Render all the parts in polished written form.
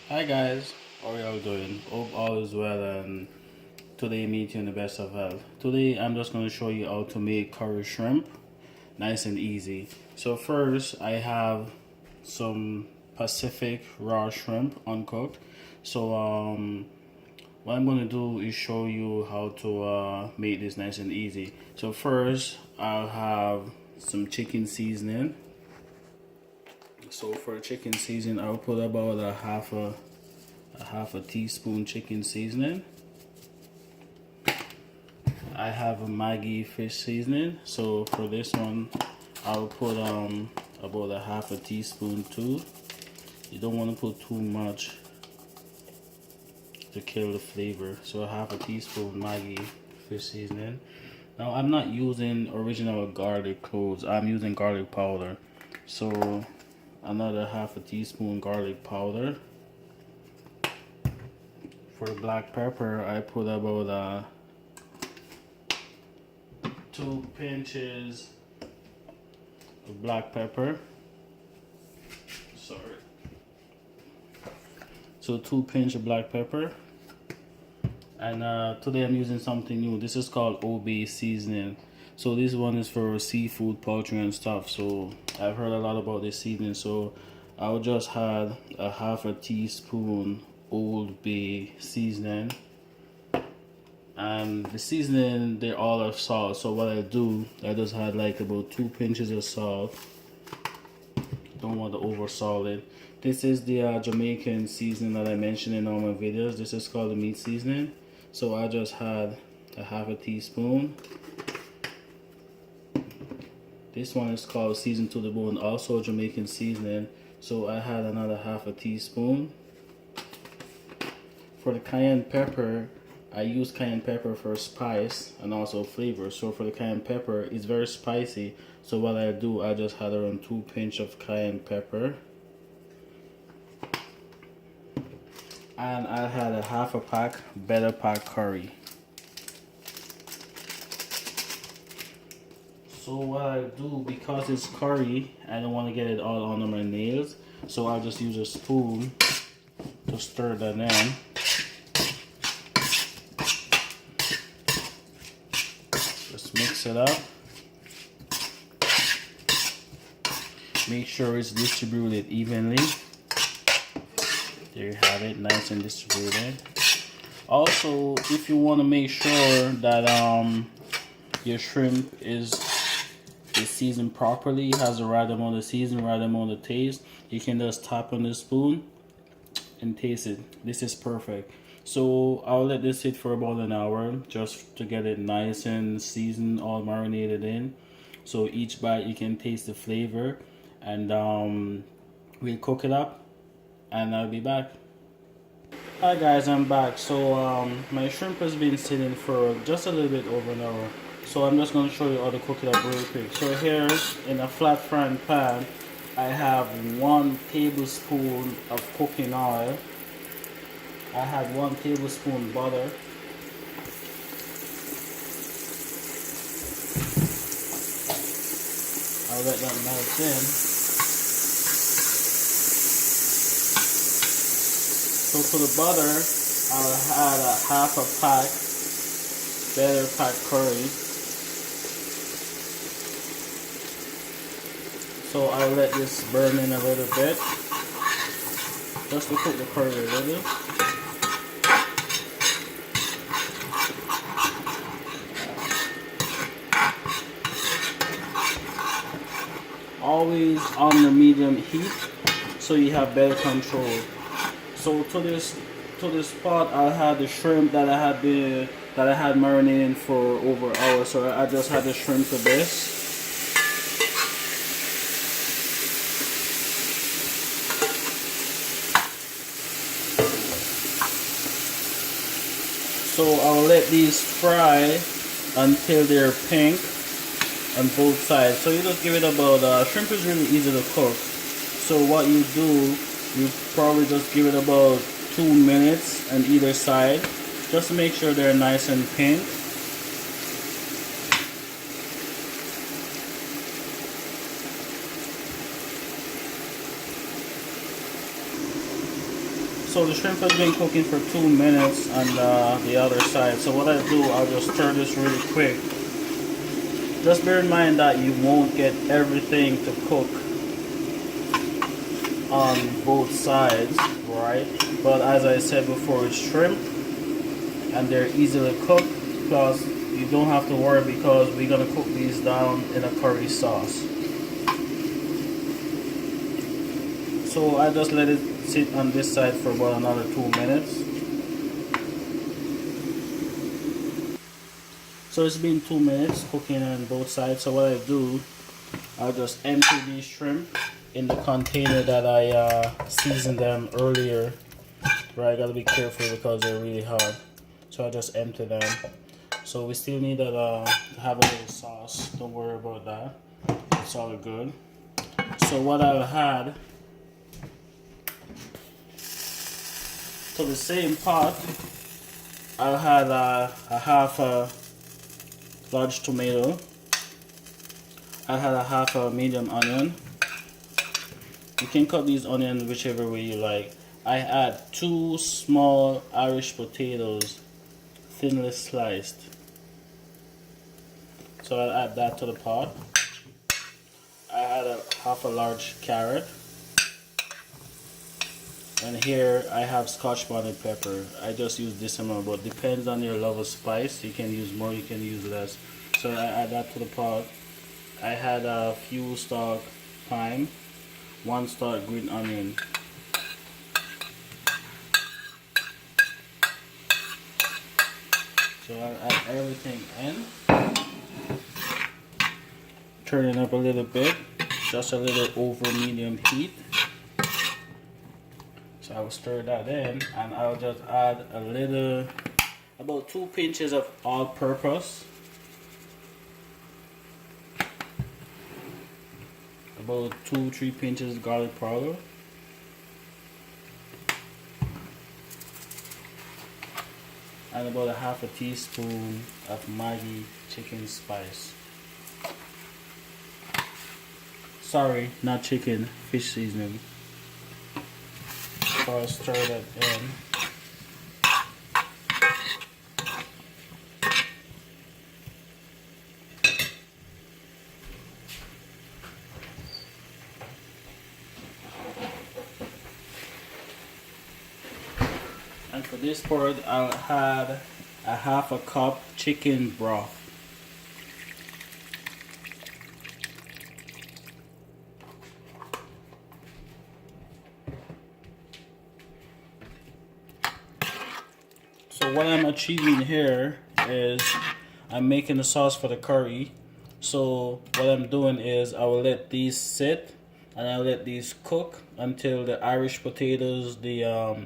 Hi guys, how are y'all doing? Hope all is well and today meet you in the best of health. Today I'm just going to show you how to make curry shrimp, nice and easy. So first I have some Pacific raw shrimp uncooked. So what I'm going to do is show you how to make this nice and easy. So first I'll have some chicken seasoning. So for chicken seasoning I'll put about a half a teaspoon chicken seasoning. I have a Maggi fish seasoning, so for this one I'll put about a half a teaspoon too. You don't want to put too much to kill the flavor, so a half a teaspoon Maggi fish seasoning. Now I'm not using original garlic cloves, I'm using garlic powder, so another half a teaspoon garlic powder. For black pepper, I put about 2 pinches of black pepper. Sorry. So 2 pinches of black pepper. And today I'm using something new. This is called OB seasoning. So this one is for seafood, poultry, and stuff. So I've heard a lot about this seasoning. So I'll just add a half a teaspoon Old Bay seasoning, and the seasoning they're all of salt. So what I do, I just add like about 2 pinches of salt. Don't want to over salt it. This is the Jamaican seasoning that I mentioned in all my videos. This is called the meat seasoning. So I just had a half a teaspoon. This one is called season to the bone, also Jamaican seasoning. So I had another half a teaspoon. For the cayenne pepper, I use cayenne pepper for spice and also flavor. So for the cayenne pepper, it's very spicy. So what I do, I just add around 2 pinches of cayenne pepper. And I had a half a pack better pack curry. So what I do, because it's curry, I don't want to get it all under my nails. So I'll just use a spoon to stir that in. Mix it up. Make sure it's distributed evenly. There you have it, nice and distributed. Also, if you want to make sure that your shrimp is seasoned properly, has the right amount of season, right amount of taste, you can just tap on the spoon and taste it. This is perfect. So I'll let this sit for about an hour just to get it nice and seasoned, all marinated in. So each bite you can taste the flavor, and we'll cook it up and I'll be back. Hi guys, I'm back. So my shrimp has been sitting for just a little bit over an hour. So I'm just going to show you how to cook it up real quick. So here in a flat frying pan, I have 1 tablespoon of cooking oil. I had 1 tablespoon butter. I'll let that melt in. So for the butter, I'll add a half a pack better pack curry. So I'll let this burn in a little bit, just to cook the curry a little. Always on the medium heat so you have better control. So to this pot, I had the shrimp that I had marinating for over an hour. So I just had the shrimp to this. So I'll let these fry until they're pink on both sides. So you just give it about, shrimp is really easy to cook. So what you do, you probably just give it about 2 minutes on either side, just to make sure they're nice and pink. So the shrimp has been cooking for 2 minutes on the other side. So what I do, I'll just stir this really quick. Just bear in mind that you won't get everything to cook on both sides, right? But as I said before, it's shrimp and they're easily cooked. Plus, you don't have to worry because we're gonna cook these down in a curry sauce. So I just let it sit on this side for about another 2 minutes. So it's been 2 minutes cooking on both sides. So what I do, I'll just empty these shrimp in the container that I seasoned them earlier. Right, I gotta be careful because they're really hard. So I just empty them. So we still need to have a little sauce. Don't worry about that. It's all good. So what I had, to the same pot, I had a half a large tomato. I had a half a medium onion. You can cut these onions whichever way you like. I had 2 small Irish potatoes, thinly sliced. So I'll add that to the pot. I had half a large carrot. And here I have Scotch bonnet pepper. I just use this amount, but depends on your love of spice. You can use more, you can use less. So I add that to the pot. I had a few stalk thyme, 1 stalk green onion. So I'll add everything in. Turn it up a little bit, just a little over medium heat. So I will stir that in, and I'll just add a little, about 2 pinches of all-purpose, about 2-3 pinches garlic powder, and about a half a teaspoon of Maggi chicken spice. Sorry, not chicken, fish seasoning. So I'll stir that in. And for this part, I'll add a half a cup chicken broth. So what I'm achieving here is I'm making the sauce for the curry. So what I'm doing is I will let these sit and I'll let these cook until the Irish potatoes, the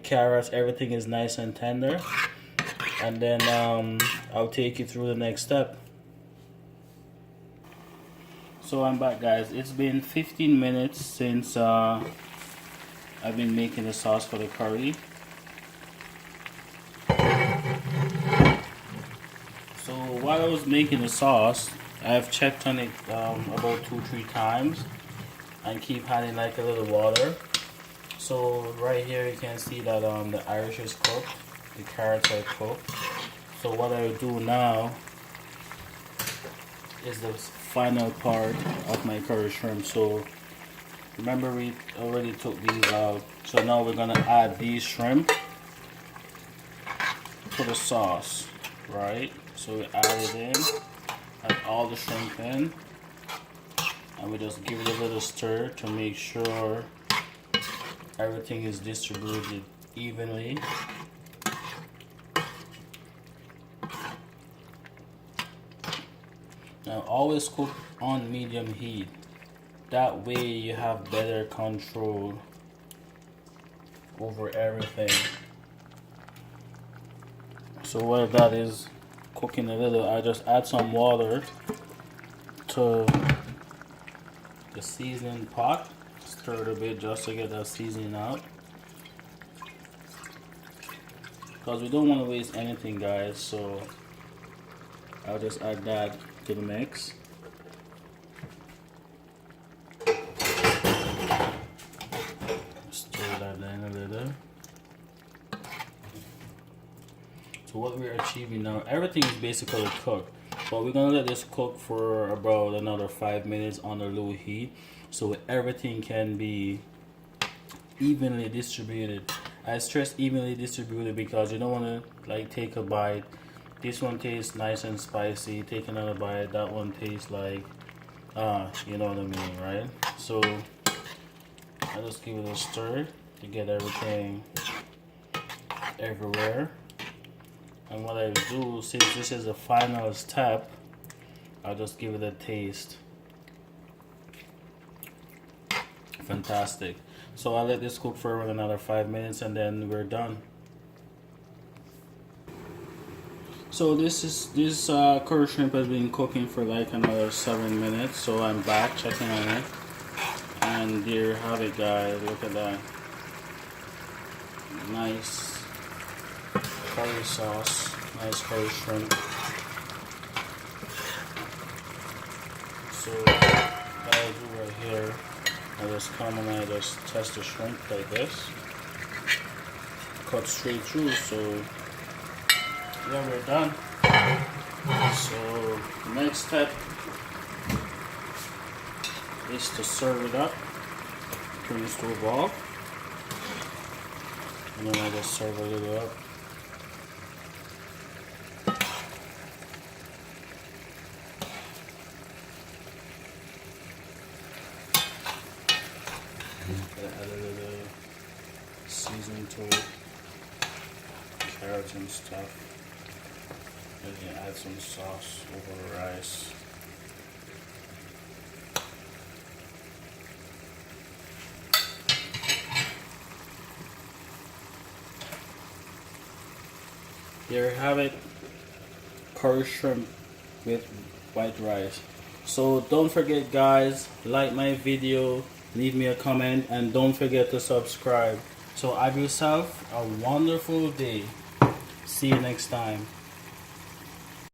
carrots, everything is nice and tender. And then I'll take you through the next step. So I'm back, guys. It's been 15 minutes since I've been making the sauce for the curry. So while I was making the sauce, I've checked on it about 2-3 times and keep adding like a little water. So right here you can see that the Irish is cooked, the carrots are cooked. So what I will do now is the final part of my curry shrimp. So remember we already took these out. So now we're gonna add these shrimp to the sauce, right? So we add it in, add all the shrimp in, and we just give it a little stir to make sure everything is distributed evenly. Now always cook on medium heat. That way you have better control over everything. So while that is cooking a little, I just add some water to the seasoning pot. Stir it a bit just to get that seasoning out, because we don't want to waste anything, guys. So I'll just add that to the mix. Stir that in a little. So what we're achieving now, everything is basically cooked, but we're gonna let this cook for about another 5 minutes on the low heat, so everything can be evenly distributed. I stress evenly distributed because you don't want to like take a bite. This one tastes nice and spicy. Take another bite. That one tastes like, you know what I mean, right? So I just give it a stir to get everything everywhere. And what I do, since this is the final step, I'll just give it a taste. Fantastic. So I'll let this cook for another 5 minutes and then we're done. So this curry shrimp has been cooking for like another 7 minutes. So I'm back checking on it, and there you have it, guys. Look at that, nice curry sauce, nice curry shrimp. So what I do right here, I just come and I just test the shrimp like this, cut straight through. So yeah, we're done. So next step is to serve it up. Turn the stove off, and then I just serve a little up. Add a little seasoning to it, carrots and stuff. And you add some sauce over the rice. There you have it, curry shrimp with white rice. So don't forget, guys, like my video, leave me a comment, and don't forget to subscribe. So have yourself a wonderful day. See you next time.